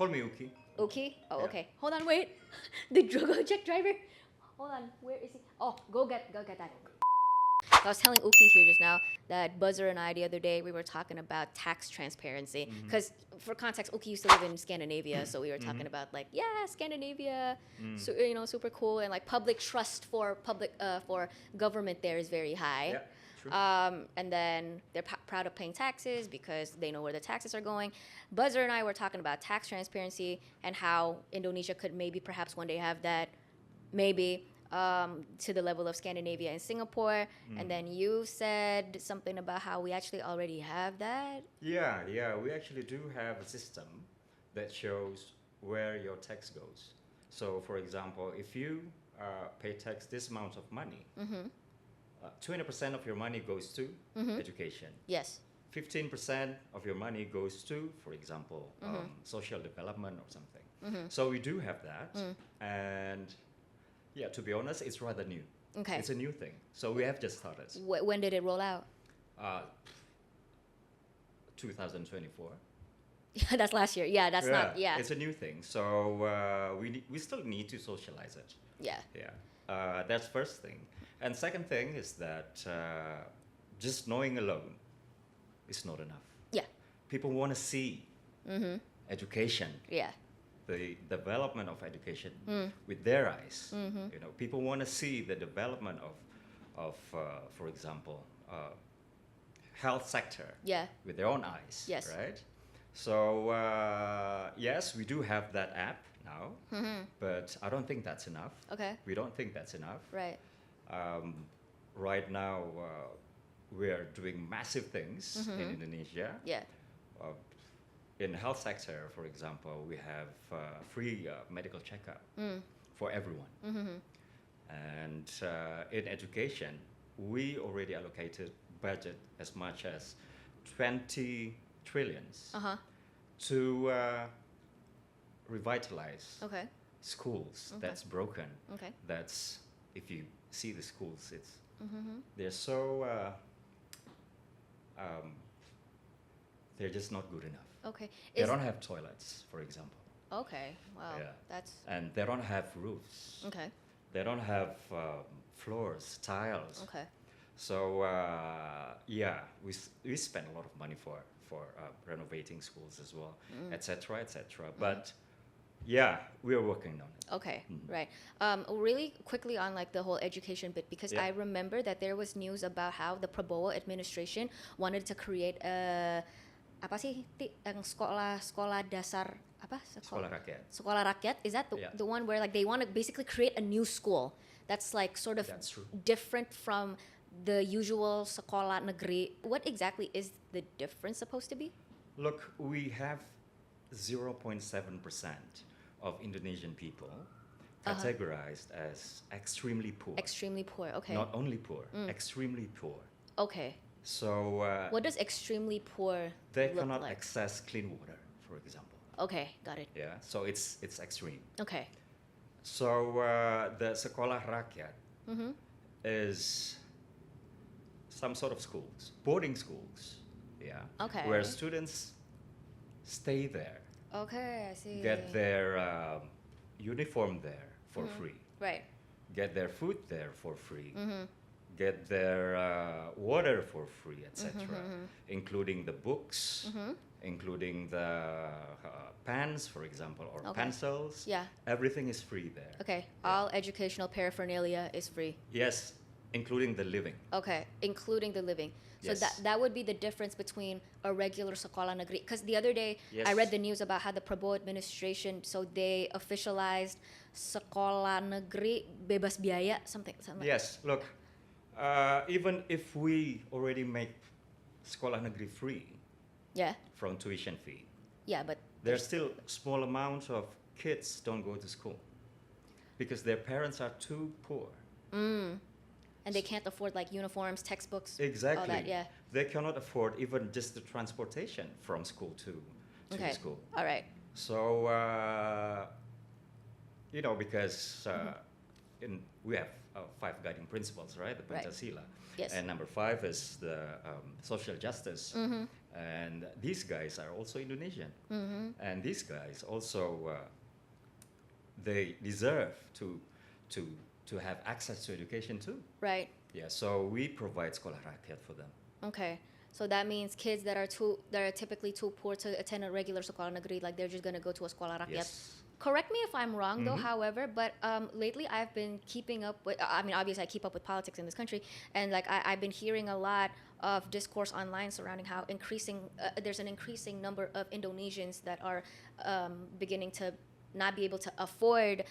Call me Uki. Okay. Oh, Yeah. okay. Hold on, wait. The Gojek driver. Hold on. Where is he? Oh, go get that. I was telling Uki here just now that Buzzer and I the other day we were talking about tax transparency because for context, Uki used to live in Scandinavia, so we were talking about like Scandinavia, so, super cool, and like public trust for government there is very high. Yeah, true. And then they're proud of paying taxes because they know where the taxes are going. Buzzer and I were talking about tax transparency and how Indonesia could maybe perhaps one day have that, maybe to the level of Scandinavia and Singapore. And then you said something about how we actually already have that. Yeah, we actually do have a system that shows where your tax goes. So, for example, if you pay tax this amount of money, 20% of your money goes to education. Yes. 15% of your money goes to, for example, social development or something. So we do have that. And yeah, to be honest, it's rather new. Okay. It's a new thing. So we have just started. When did it roll out? 2024. That's last year. Yeah, that's not. Yeah. It's a new thing. So we still need to socialize it. Yeah. Yeah. That's first thing. And second thing is that just knowing alone is not enough. Yeah. People want to see education. Yeah. The development of education with their eyes. People want to see the development of for example, health sector with their own eyes. Yes. Right. So yes, we do have that app now, but I don't think that's enough. Okay. We don't think that's enough. Right. Right now, we are doing massive things in Indonesia. Yeah. In the health sector, for example, we have free medical checkup for everyone. And in education, we already allocated budget as much as 20 trillions to revitalize schools that's broken. Okay. That's, if you see the schools, it's they're so they're just not good enough. Okay. They don't have toilets, for example. Okay. Wow. Yeah. That's And they don't have roofs. okay. They don't have floors, tiles. Okay. So yeah, we spend a lot of money for renovating schools as well, etc., etc. But yeah, we are working on it. Okay, right. Really quickly on like the whole education bit, because I remember that there was news about how the Prabowo administration wanted to create a apa sih yang sekolah dasar apa sekolah rakyat. Is that the one where like they want to basically create a new school that's like sort of different from the usual sekolah negeri? What exactly is the difference supposed to be? Look, we have 0.7% of Indonesian people categorized as extremely poor. Extremely poor, okay. Not only poor, extremely poor. Okay. So what does extremely poor they look cannot like? access clean water, for example. Okay, got it. Yeah, so it's extreme. Okay. So the sekolah rakyat is some sort of schools, boarding schools, Okay. where students stay there, Okay, I see. get their uniform there for free, Right. get their food there for free, get their water for free, etc., including the books, including the pens, for example, or pencils. Yeah. Everything is free there. Okay. All educational paraphernalia is free. Yes, including the living. Okay, including the living. So Yes. that would be the difference between a regular sekolah negeri. Because the other day I read the news about how the Prabowo administration, so they officialized sekolah negeri bebas biaya, something. Yes, look, even if we already make sekolah negeri free Yeah. from tuition fee, Yeah, but there's still small amount of kids don't go to school because their parents are too poor. and they can't afford like uniforms, textbooks, Exactly. all that. Yeah. They cannot afford even just the transportation from school to Okay. school. All right. So, because we have 5 guiding principles, right? The Right. Pancasila. Yes. And number 5 is the social justice. And these guys are also Indonesian. And these guys also, they deserve to have access to education too. Right. Yeah, so we provide sekolah rakyat for them. Okay. So that means kids that are typically too poor to attend a regular sekolah negeri, like they're just gonna go to a sekolah rakyat. Yes. Correct me if I'm wrong though, however, but lately I've been keeping up with, I mean, obviously I keep up with politics in this country, and like I've been hearing a lot of discourse online surrounding how there's an increasing number of Indonesians that are beginning to not be able to afford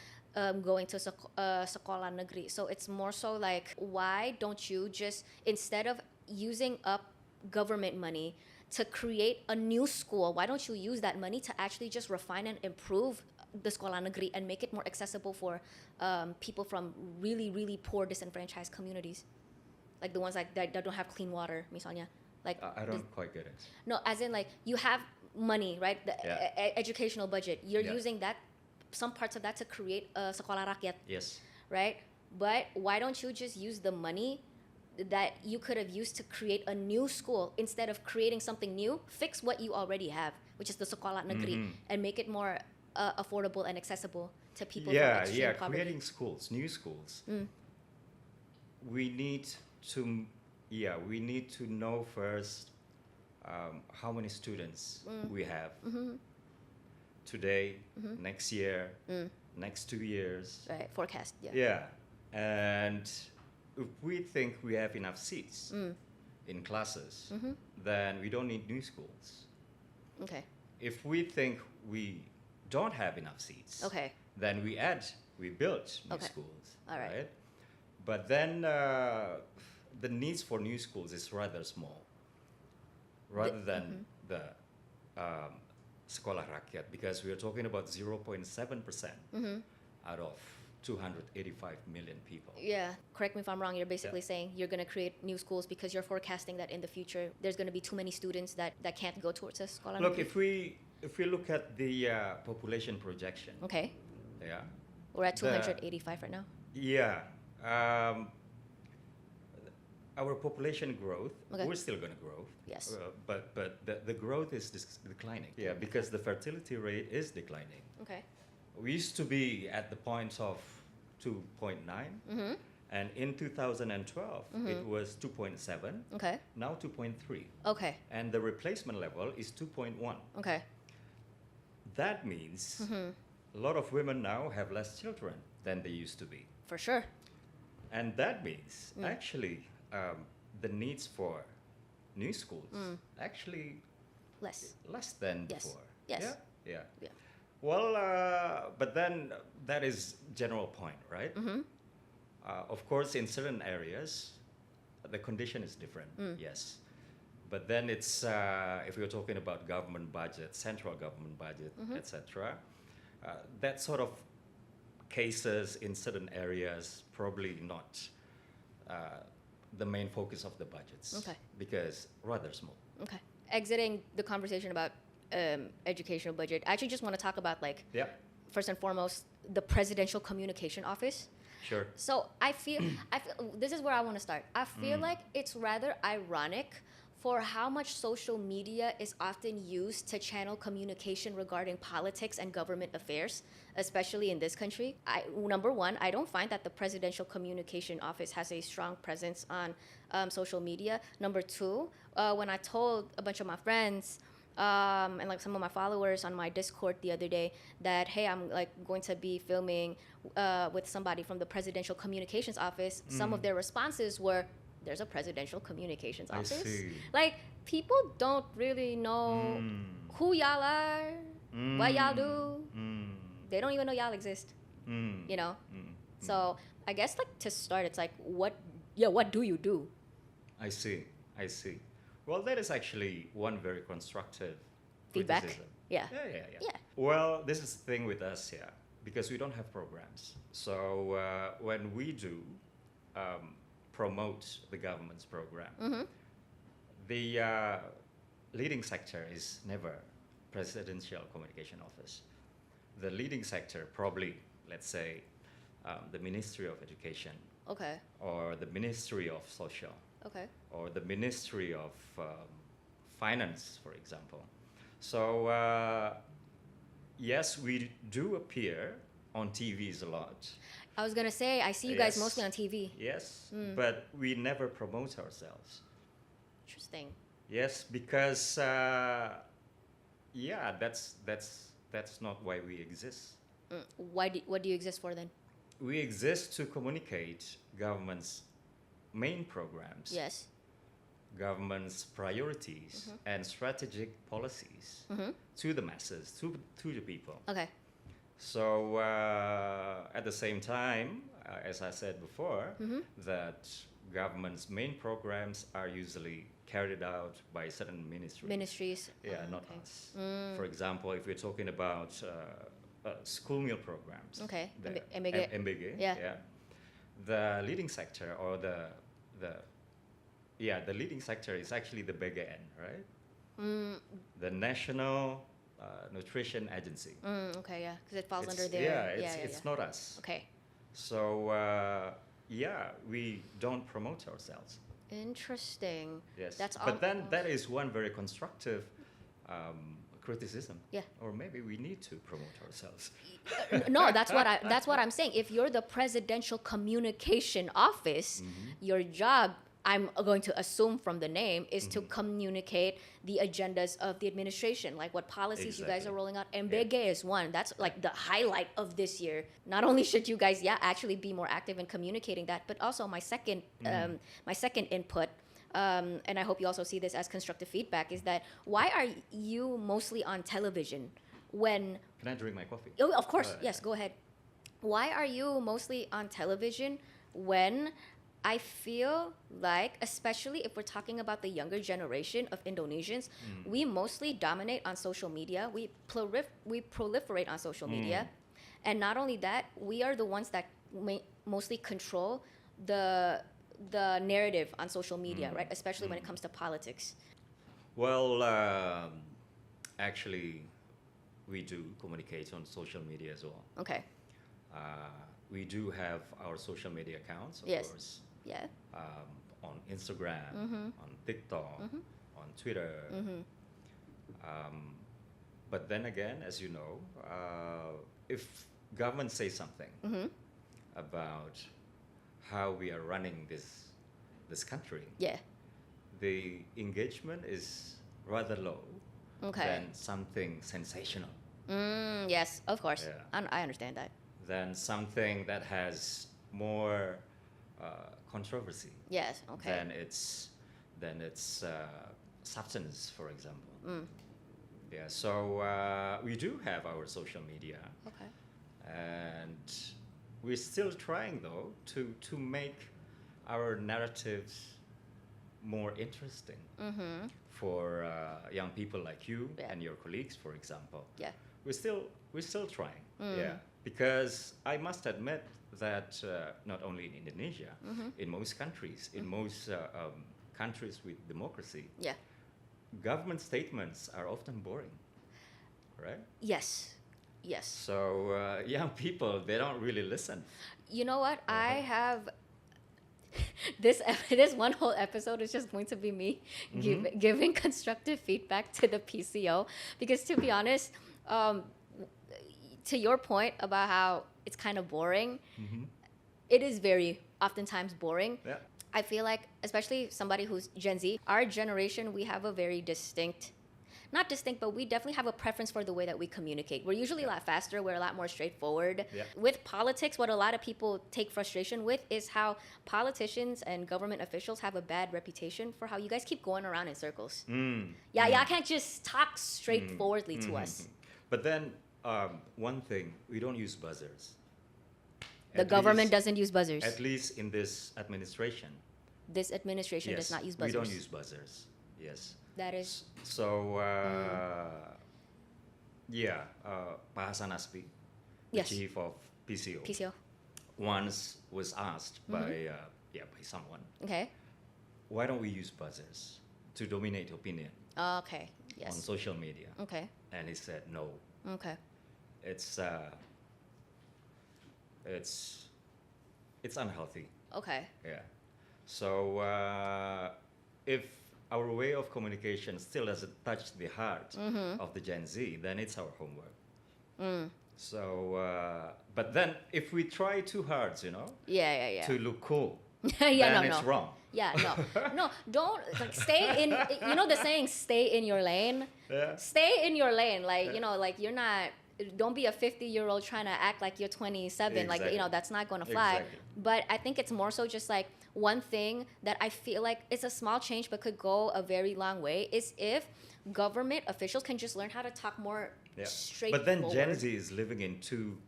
going to sekolah negeri. So it's more so like, why don't you just, instead of using up government money to create a new school, why don't you use that money to actually just refine and improve the sekolah negeri and make it more accessible for people from really, really poor, disenfranchised communities, like the ones like that don't have clean water, misalnya. Like I don't quite get it. No, as in like you have money, right? The educational budget. You're using that, some parts of that, to create a sekolah rakyat. Yes. Right? But why don't you just use the money that you could have used to create a new school, instead of creating something new? Fix what you already have, which is the sekolah negeri, and make it more affordable and accessible to people from extreme poverty. Creating schools, new schools. We need to know first how many students we have today, next year, next 2 years. Right, forecast, Yeah, and if we think we have enough seats in classes, then we don't need new schools. Okay. If we think we don't have enough seats, then we build new schools. All right. But then the needs for new schools is rather small, rather than the sekolah rakyat, because we are talking about 0.7% out of 285 million people. Yeah, correct me if I'm wrong. You're basically saying you're going to create new schools because you're forecasting that in the future there's going to be too many students that can't go towards a sekolah. Look, if we look at the population projection. Okay. Yeah. We're at 285 right now. Yeah. Our population growth, we're still going to grow. Yes. But the growth is declining. Yeah, because the fertility rate is declining. Okay. We used to be at the point of 2.9, and in 2012 it was 2.7. Okay. Now 2.3. Okay. And the replacement level is 2.1. Okay. That means a lot of women now have less children than they used to be. For sure. And that means actually the needs for new schools actually less than before. Yes. Yeah. Well, but then that is general point, right? Of course, in certain areas, the condition is different. Yes. But then it's if we're talking about government budget, central government budget, etc. That sort of cases in certain areas probably not the main focus of the budgets. Okay. Because rather small. Okay. Exiting the conversation about educational budget, I actually just want to talk about first and foremost the Presidential Communication Office. Sure. So I feel this is where I want to start. I feel like it's rather ironic for how much social media is often used to channel communication regarding politics and government affairs, especially in this country. Number one, I don't find that the Presidential Communication Office has a strong presence on social media. Number two, when I told a bunch of my friends and like some of my followers on my Discord the other day that, hey, I'm like going to be filming with somebody from the Presidential Communications Office, some of their responses were, there's a Presidential Communications Office. I see. Like, people don't really know who y'all are, what y'all do. They don't even know y'all exist, you know? So I guess like to start, it's like, what do you do? I see. Well, that is actually one very constructive feedback. Criticism. Yeah. Well, this is the thing with us, because we don't have programs. So when we do promote the government's program, the leading sector is never Presidential Communication Office. The leading sector, probably, let's say, the Ministry of Education. Okay. Or the Ministry of Social. Okay. Or the Ministry of finance, for example. So yes, we do appear on TVs a lot. I was gonna say, I see you guys Yes. mostly on TV. Yes, but we never promote ourselves. Interesting. Yes, because yeah, that's not why we exist. What do you exist for then? We exist to communicate government's main programs, Yes. government's priorities, and strategic policies to the masses, to the people. Okay. So at the same time, as I said before, that government's main programs are usually carried out by certain ministries. Ministries. Yeah, not okay. us. For example, if we're talking about school meal programs, Okay. the MBG. MBG, Yeah. the leading sector or the leading sector is actually the BGN, right? The National Nutrition Agency. Okay, yeah, because it falls It's- under there. Yeah, it's not us. Okay. So yeah, we don't promote ourselves. Interesting. Yes. That's but then almost- that is one very constructive criticism. Yeah. Or maybe we need to promote ourselves. No, that's what I'm saying. If you're the presidential communication office, your job, I'm going to assume from the name, is to communicate the agendas of the administration, like what policies you guys Exactly. are rolling out. And MBG is one. That's like the highlight of this year. Not only should you guys, actually be more active in communicating that, but also my second input. And I hope you also see this as constructive feedback, is that why are you mostly on television when... Can I drink my coffee? Oh, of course, yes, go ahead. Why are you mostly on television when I feel like, especially if we're talking about the younger generation of Indonesians, we mostly dominate on social media. We proliferate on social media. And not only that, we are the ones that mostly control the narrative on social media, right? Especially when it comes to politics. Well, actually, we do communicate on social media as well. Okay. We do have our social media accounts, of Yes. course, Yeah. on Instagram, on TikTok, on Twitter. But then again, as you know, if government says something about how we are running this country, Yeah. the engagement is rather low Okay. than something sensational, Yes, of course. Yeah. I understand that. than something that has more controversy Yes. Okay. than its substance, for example. Yeah, so we do have our social media, Okay. and we're still trying though to make our narratives more interesting for young people like you Yeah. and your colleagues, for example. Yeah. We're still trying. Yeah, because I must admit that not only in Indonesia, in most countries, in most countries with democracy, Yeah. government statements are often boring, right? Yes. Yes. So young people, they don't really listen. You know what? I have this one whole episode is just going to be me giving constructive feedback to the PCO, because to be honest, to your point about how it's kind of boring, it is very oftentimes boring. Yeah. I feel like, especially somebody who's Gen Z, our generation, we have a very not distinct, but we definitely have a preference for the way that we communicate. We're usually a lot faster, we're a lot more straightforward. Yeah. With politics, what a lot of people take frustration with is how politicians and government officials have a bad reputation for how you guys keep going around in circles. Y'all can't just talk straightforwardly to us. But then one thing, we don't use buzzers. The government doesn't use buzzers. At least in this administration. This administration does not use buzzers. We don't use buzzers. Yes. That is... So, yeah, Pak Hasan Aspi, the Yes. chief of PCO, PCO. once was asked by someone, Okay. why don't we use buzzers to dominate opinion Okay. on Yes. social media? Okay. And he said, no, Okay. it's unhealthy. Okay. Yeah. So if our way of communication still doesn't touch the heart of the Gen Z, then it's our homework. So, but then if we try too hard, Yeah. to look cool, Yeah, then it's wrong. Yeah, no, don't like stay in. You know the saying, "Stay in your lane." Yeah. Stay in your lane, like like you're not. Don't be a 50-year-old trying to act like you're 27. Like Exactly. that's not gonna fly. Exactly. But I think it's more so just like one thing that I feel like it's a small change but could go a very long way is if government officials can just learn how to talk more straightforward. But then Gen Z is living in two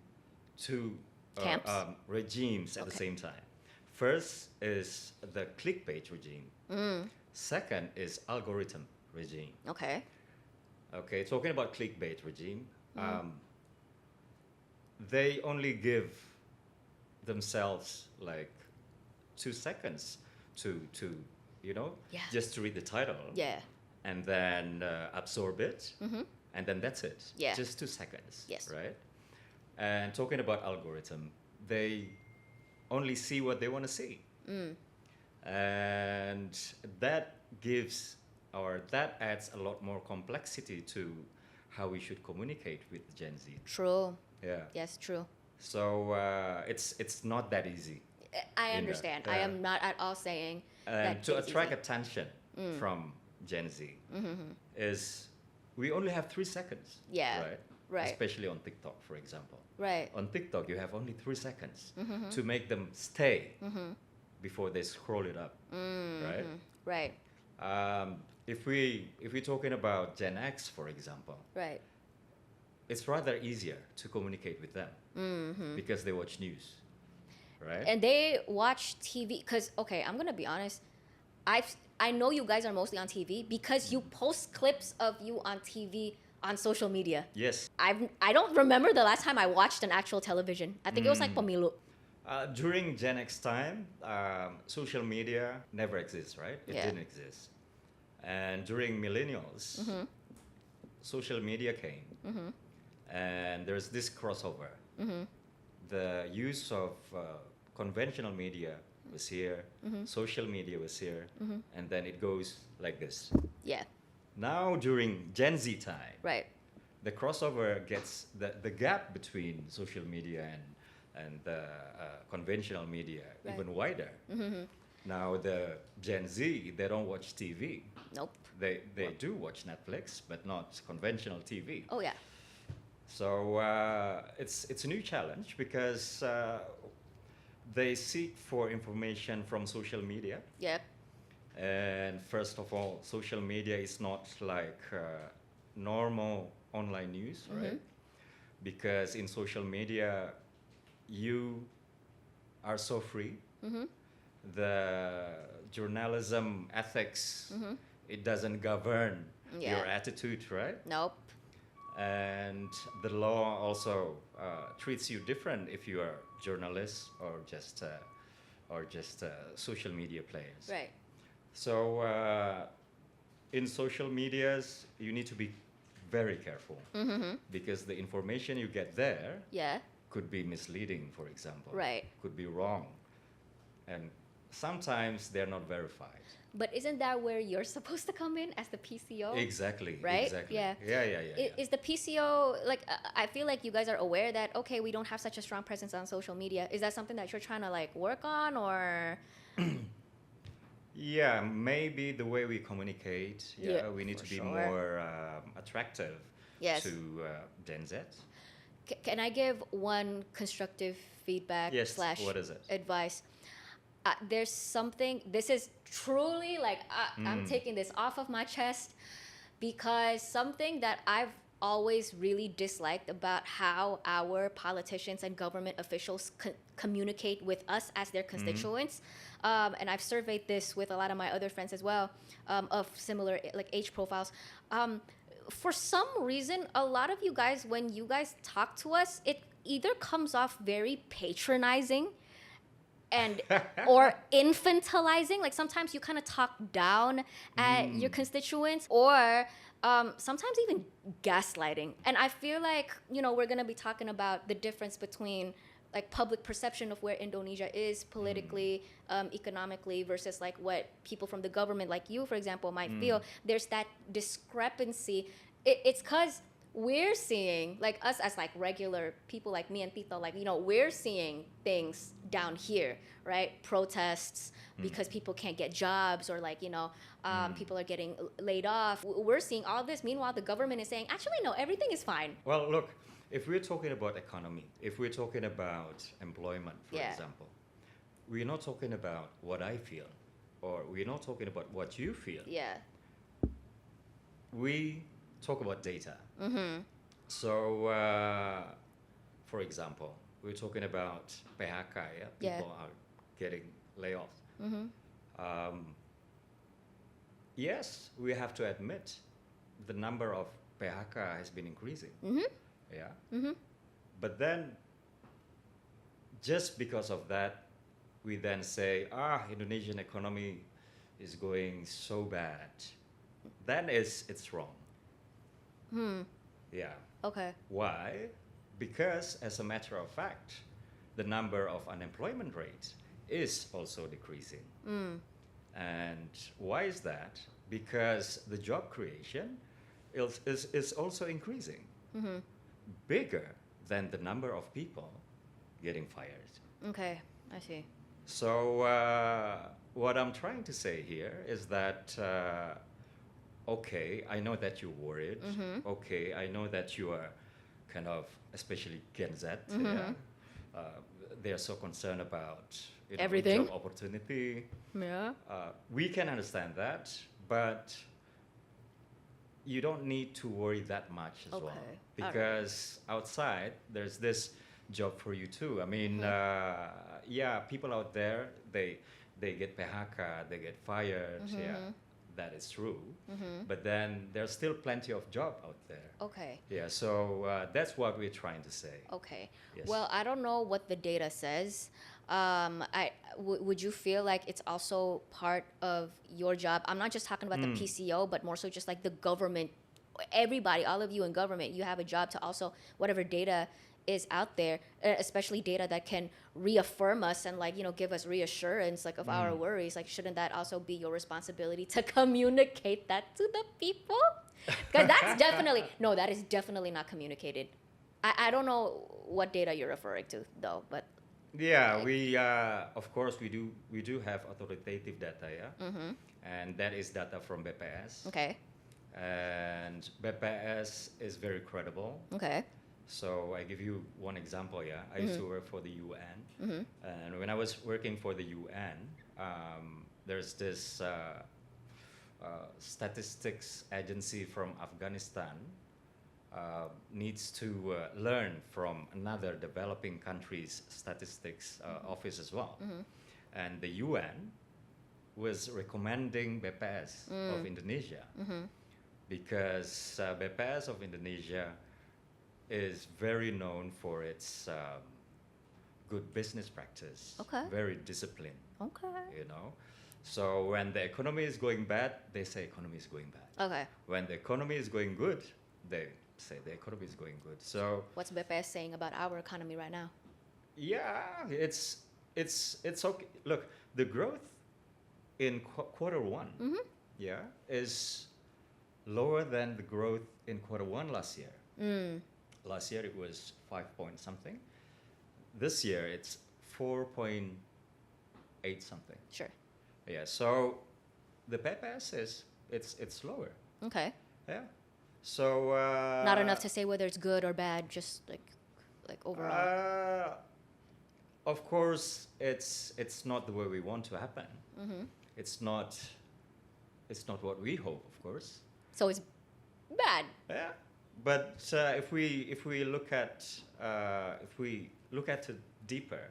Camps? regimes at the same time. First is the clickbait regime. Second is algorithm regime. Okay. Okay, talking about clickbait regime, they only give themselves like 2 seconds to just to read the title. Yeah. And then absorb it, and then that's it. Yeah. Just 2 seconds. Yes. Right. And talking about algorithm, they only see what they want to see, and that adds a lot more complexity to how we should communicate with Gen Z. True. Yeah. Yes, true. So it's not that easy. I understand. I am not at all saying And that to it's attract easy. attention from Gen Z is we only have 3 seconds. Yeah, right. Especially on TikTok, for example. Right. On TikTok, you have only 3 seconds to make them stay before they scroll it up. Right. Right. If we're talking about Gen X, for example, Right. it's rather easier to communicate with them because they watch news, right? And they watch TV because I'm gonna be honest. I know you guys are mostly on TV because you post clips of you on TV on social media. Yes. I don't remember the last time I watched an actual television. I think it was like Pemilu. During Gen X time, social media never exists, right? It Yeah. didn't exist. And during millennials, social media came, and there's this crossover. The use of conventional media was here, social media was here, and then it goes like this. Yeah. Now during Gen Z time, Right. the crossover gets the gap between social media and the conventional media Right. even wider. Now the Gen Z, they don't watch TV. Nope. They do watch Netflix, but not conventional TV. Oh yeah. So it's a new challenge because they seek for information from social media. Yeah. And first of all, social media is not like normal online news, right? Because in social media, you are so free. The journalism ethics, it doesn't govern Yeah. your attitude, right? Nope. And the law also treats you different if you are journalists or just social media players. Right. So in social medias, you need to be very careful because the information you get there Yeah. could be misleading, for example. Right. Could be wrong. And sometimes they're not verified. But isn't that where you're supposed to come in as the PCO? Exactly. Right? Exactly. Yeah. Yeah. Is the PCO like? I feel like you guys are aware that we don't have such a strong presence on social media. Is that something that you're trying to like work on, or? Yeah, maybe the way we communicate. Yeah, we need for to be sure. more attractive Yes. to Gen Z. Can I give one constructive feedback Yes. slash What is it? advice? There's something. This is truly like I'm taking this off of my chest because something that I've always really disliked about how our politicians and government officials communicate with us as their constituents, and I've surveyed this with a lot of my other friends as well, of similar like age profiles. For some reason, a lot of you guys, when you guys talk to us, it either comes off very patronizing and or infantilizing. Like sometimes you kind of talk down at your constituents, or sometimes even gaslighting. And I feel like we're gonna be talking about the difference between like public perception of where Indonesia is politically, economically, versus like what people from the government, like you, for example, might feel. There's that discrepancy. It's because we're seeing, like us as like regular people like me and Tito, like, you know, we're seeing things down here, right? Protests because people can't get jobs, or like, you know, people are getting laid off. We're seeing all this. Meanwhile, the government is saying, actually, no, everything is fine. Well, look, if we're talking about economy, if we're talking about employment, for example, we're not talking about what I feel, or we're not talking about what you feel. Yeah. We talk about data. So, for example, we're talking about PHK, people are getting layoffs. Yes, we have to admit the number of PHK has been increasing. But then, just because of that, we then say, Indonesian economy is going so bad. Then it's wrong. Yeah. Okay. Why? Because, as a matter of fact, the number of unemployment rates is also decreasing. And why is that? Because the job creation is also increasing, bigger than the number of people getting fired. Okay, I see. So what I'm trying to say here is that, okay, I know that you're worried. Okay, I know that you are kind of, especially Gen Z, they are so concerned about everything, job opportunity. Yeah. We can understand that, but you don't need to worry that much as well, because outside there's this job for you too. I mean, yeah, people out there, they get PHK, they get fired. Yeah, that is true. But then there's still plenty of job out there. Okay. Yeah, so that's what we're trying to say. Okay. Yes. Well, I don't know what the data says. Would you feel like it's also part of your job? I'm not just talking about the PCO, but more so just like the government, everybody, all of you in government, you have a job to also, whatever data is out there, especially data that can reaffirm us and like, you know, give us reassurance like of our worries. Like, shouldn't that also be your responsibility to communicate that to the people? Because that's definitely, no, that is definitely not communicated. I don't know what data you're referring to though, but yeah, we of course we do have authoritative data, and that is data from BPS. Okay. And BPS is very credible. Okay. So I give you one example. I used to work for the UN, and when I was working for the UN, there's this statistics agency from Afghanistan. Needs to learn from another developing country's statistics office as well. And the UN was recommending BPS of Indonesia because BPS of Indonesia is very known for its good business practice, very disciplined. You know, so when the economy is going bad, they say economy is going bad. Okay. When the economy is going good, they say the economy is going good. So what's BPS saying about our economy right now? Yeah, it's okay. Look, the growth in quarter one, is lower than the growth in quarter one last year. Last year it was 5 point something. This year it's 4.8 something. Sure. Yeah. So the PPS is it's lower. Okay. Yeah. So not enough to say whether it's good or bad, just like overall. Of course, it's not the way we want to happen. It's not what we hope, of course. So it's bad. Yeah, but if we look at it deeper,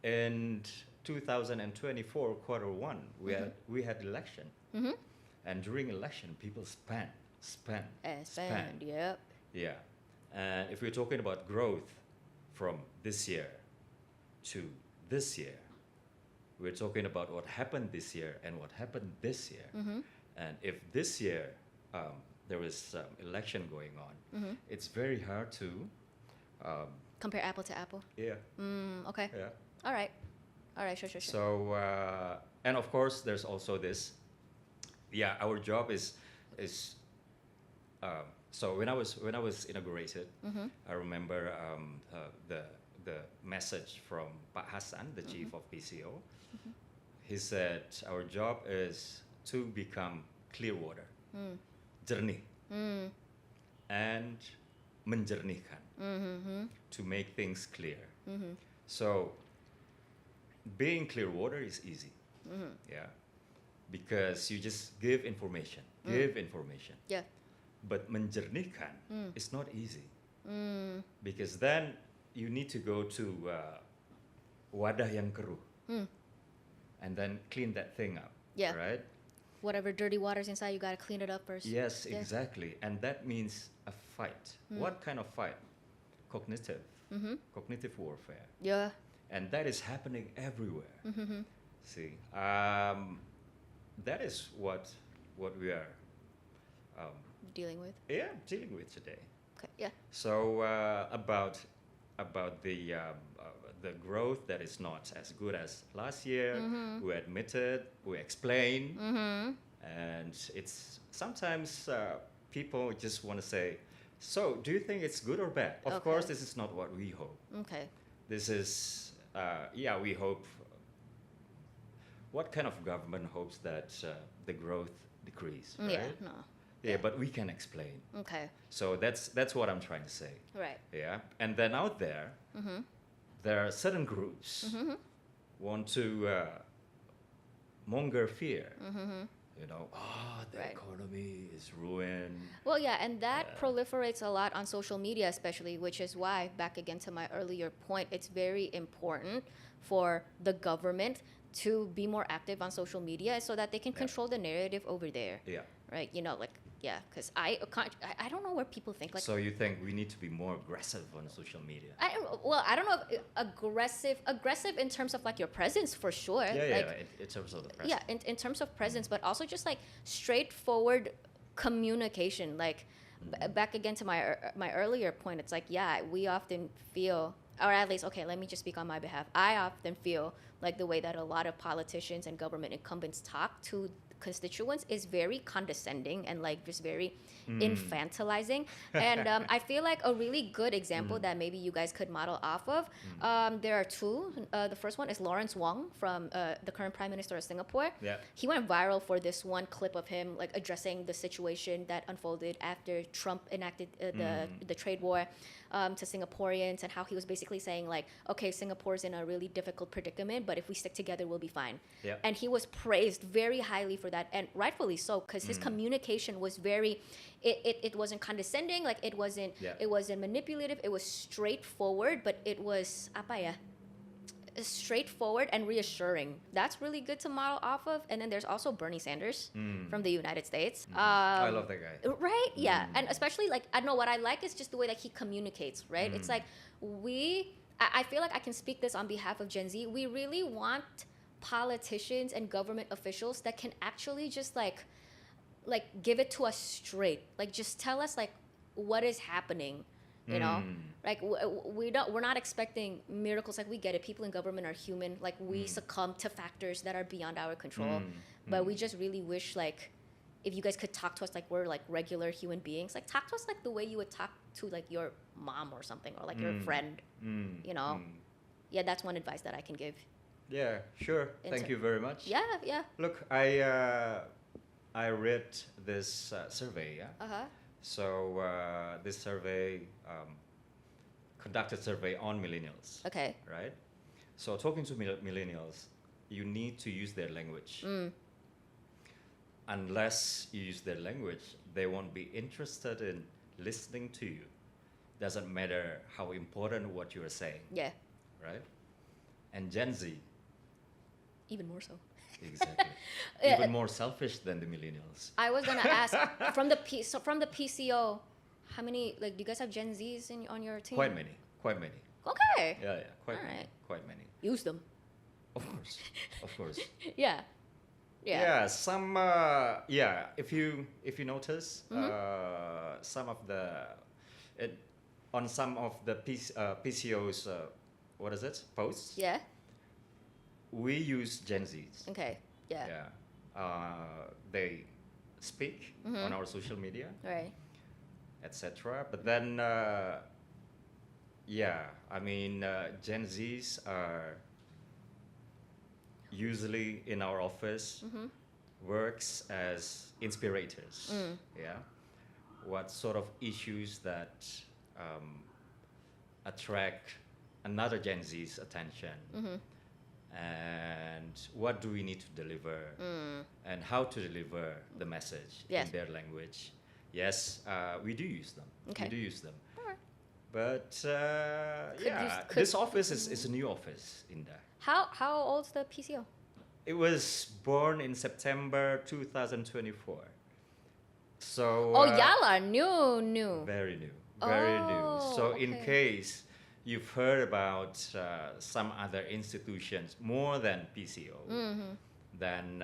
in 2024 quarter one, we had election, and during election, people spend. Yep. Yeah, and if we're talking about growth from this year to this year, we're talking about what happened this year and what happened this year. And if this year there is election going on, it's very hard to Compare apple to apple. Yeah. Okay. Yeah. All right. Sure. So and of course there's also this. Yeah, our job is so when I was inaugurated, I remember the message from Pak Hassan, the chief of PCO. He said our job is to become clear water, jernih, and menjernihkan, to make things clear. So being clear water is easy, yeah, because you just give information. Yeah. But menjernihkan is not easy, because then you need to go to wadah yang keruh, and then clean that thing up. Yeah. Right. Whatever dirty water's inside, you gotta clean it up first. Yes, exactly, and that means a fight. What kind of fight? Cognitive warfare. Yeah. And that is happening everywhere. See, that is what we are Dealing with. dealing with today. Okay. Yeah. So about the growth that is not as good as last year, we admitted, we explained, and it's sometimes people just want to say, so do you think it's good or bad? Of course, this is not what we hope. Okay. This is, we hope. What kind of government hopes that the growth decrease? Right? Yeah. No. Yeah, but we can explain. Okay. So that's what I'm trying to say. Right. Yeah, and then out there, there are certain groups want to monger fear. You know, the Right. economy is ruined. Well, yeah, and that proliferates a lot on social media, especially, which is why, back again to my earlier point, it's very important for the government to be more active on social media so that they can control the narrative over there. Yeah. Right? You know, like, yeah, because I don't know where people think, like, So you think we need to be more aggressive on social media? I don't know if aggressive in terms of like your presence for sure. Yeah, Like, in terms of the press. yeah, in terms of presence, but also just like straightforward communication. Like back again to my earlier point, it's like, yeah, we often feel, or at least, okay, let me just speak on my behalf. I often feel like the way that a lot of politicians and government incumbents talk to constituents is very condescending and like just very infantilizing. And I feel like a really good example that maybe you guys could model off of, there are two. The first one is Lawrence Wong from the current Prime Minister of Singapore. Yeah. He went viral for this one clip of him like addressing the situation that unfolded after Trump enacted the trade war to Singaporeans, and how he was basically saying like, okay, Singapore's in a really difficult predicament, but if we stick together, we'll be fine. Yeah. And he was praised very highly for that, and rightfully so, because his communication was very, it wasn't condescending, like it wasn't manipulative, it was straightforward, but it was straightforward and reassuring. That's really good to model off of. And then there's also Bernie Sanders from the United States. I love that guy. Right? Yeah. And especially like, I don't know, what I like is just the way that he communicates, right? It's like I feel like I can speak this on behalf of Gen Z. We really want politicians and government officials that can actually just like give it to us straight. Like just tell us like what is happening. You know, like we're not expecting miracles. Like we get it, people in government are human. Like we succumb to factors that are beyond our control. But we just really wish like if you guys could talk to us like we're like regular human beings. Like talk to us like the way you would talk to like your mom or something, or like your friend. You know, yeah, that's one advice that I can give. Yeah, sure. Thank you very much. Yeah, yeah. Look, I read this survey. Yeah. So this survey conducted survey on millennials. Okay. Right. So talking to millennials, you need to use their language. Unless you use their language, they won't be interested in listening to you. Doesn't matter how important what you are saying. Yeah. Right. And Gen Z. Even more so. Exactly. Even more selfish than the millennials. I was gonna ask from the PCO, how many like do you guys have Gen Zs on your team? Quite many. Okay. Yeah, quite All many. right. Quite many. Use them. Of course. Yeah. Yeah. Some. If you notice, some of the on some of the PCO's what is it posts, Yeah. we use Gen Zs. Okay. Yeah. They speak on our social media, Right. etc. But then, I mean, Gen Zs are usually in our office, works as inspirators. Yeah, what sort of issues that attract another Gen Z's attention, and what do we need to deliver, and how to deliver the message Yes. in their language. Yes, we do use them. Okay. We do use them. Alright. But could- this office is a new office, Indah. How old's the PCO? It was born in September 2024. So Oh, y'all are new. very new, very new. So in okay. case you've heard about some other institutions more than PCO, then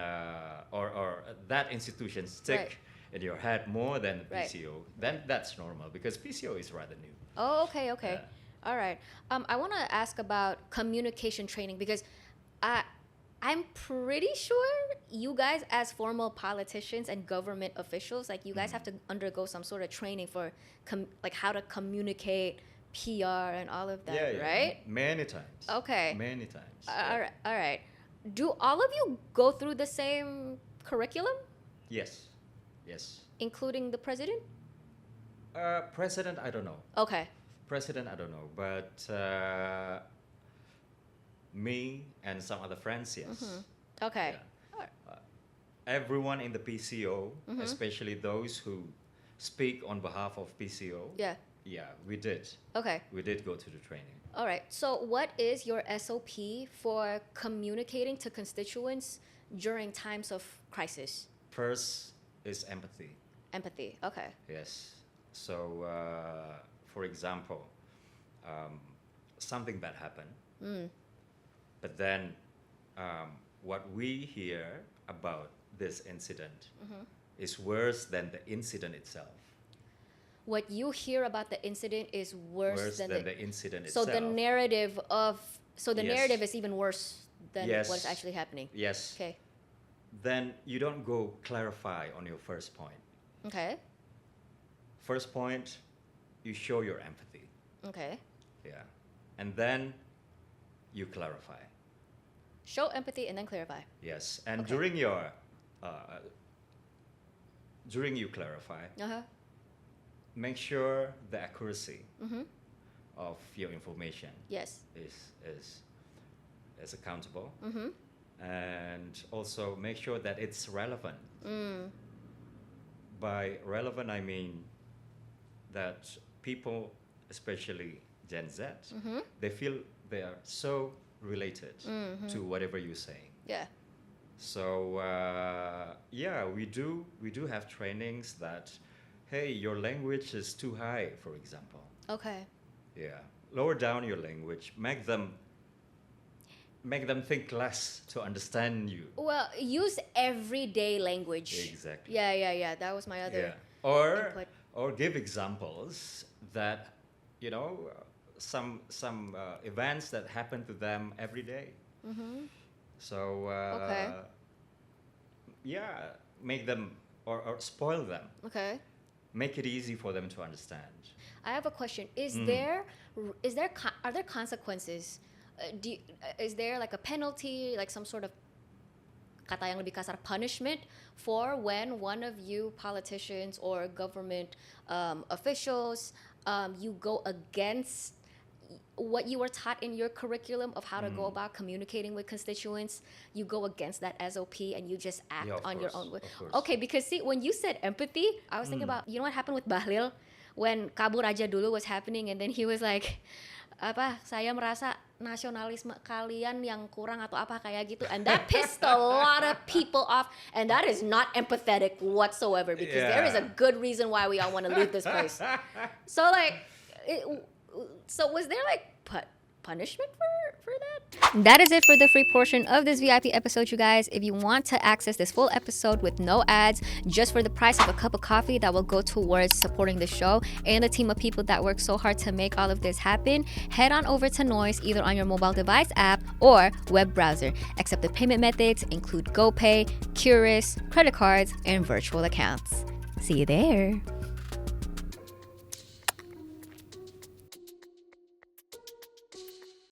or that institution stick Right. in your head more than Right. PCO, then that's normal because PCO is rather new. Oh, okay. Yeah. All right. I want to ask about communication training because I'm pretty sure you guys, as formal politicians and government officials, like you guys have to undergo some sort of training for like how to communicate, PR, and all of that, right? Many times. Okay. Many times. All right. Do all of you go through the same curriculum, Yes. Yes. including the president? President, I don't know. Okay. President, I don't know. But me and some other friends, yes. Okay. Yeah. Everyone in the PCO, especially those who speak on behalf of PCO, Yeah. we did. Okay. We did go to the training. All right. So, what is your SOP for communicating to constituents during times of crisis? First is empathy. Empathy. Okay. Yes. So, for example, something bad happened, but then what we hear about this incident is worse than the incident itself. What you hear about the incident is worse than the incident so itself. the narrative Yes. narrative is even worse than Yes. what's actually happening. Yes. Okay. Then you don't go clarify on your first point. Okay. First point, you show your empathy. Okay. Yeah. And then you clarify. Show empathy and then clarify. Yes. And Okay. during you clarify, Uh-huh. make sure the accuracy of your information Yes. is accountable, and also make sure that it's relevant. By relevant, I mean that people, especially Gen Z, they feel they are so related to whatever you're saying. Yeah. So we do have trainings that, hey, your language is too high, for example. Okay. Yeah, lower down your language. Make them think less to understand you. Well, use everyday language. Exactly. Yeah. That was my other input. Or give examples that some events that happen to them every day. So Okay. make them or spoil them. Okay. Make it easy for them to understand. I have a question. Are there consequences? Is there like a penalty, like some sort of kata yang lebih kasar punishment for when one of you politicians or government officials you go against what you were taught in your curriculum of how to go about communicating with constituents? You go against that SOP and you just act on your own way. Okay, because see, when you said empathy, I was thinking about, you know what happened with Bahlil when Kabur Aja Dulu was happening, and then he was like, saya merasa nasionalisme kalian yang kurang atau apa kayak gitu, and that pissed a lot of people off, and that is not empathetic whatsoever, because there is a good reason why we all want to leave this place. So like, so was there like punishment for that? That is it for the free portion of this VIP episode, you guys. If you want to access this full episode with no ads, just for the price of a cup of coffee that will go towards supporting the show and the team of people that work so hard to make all of this happen, head on over to NOICE either on your mobile device app or web browser. Accepted payment methods include GoPay, Curus, credit cards, and virtual accounts. See you there.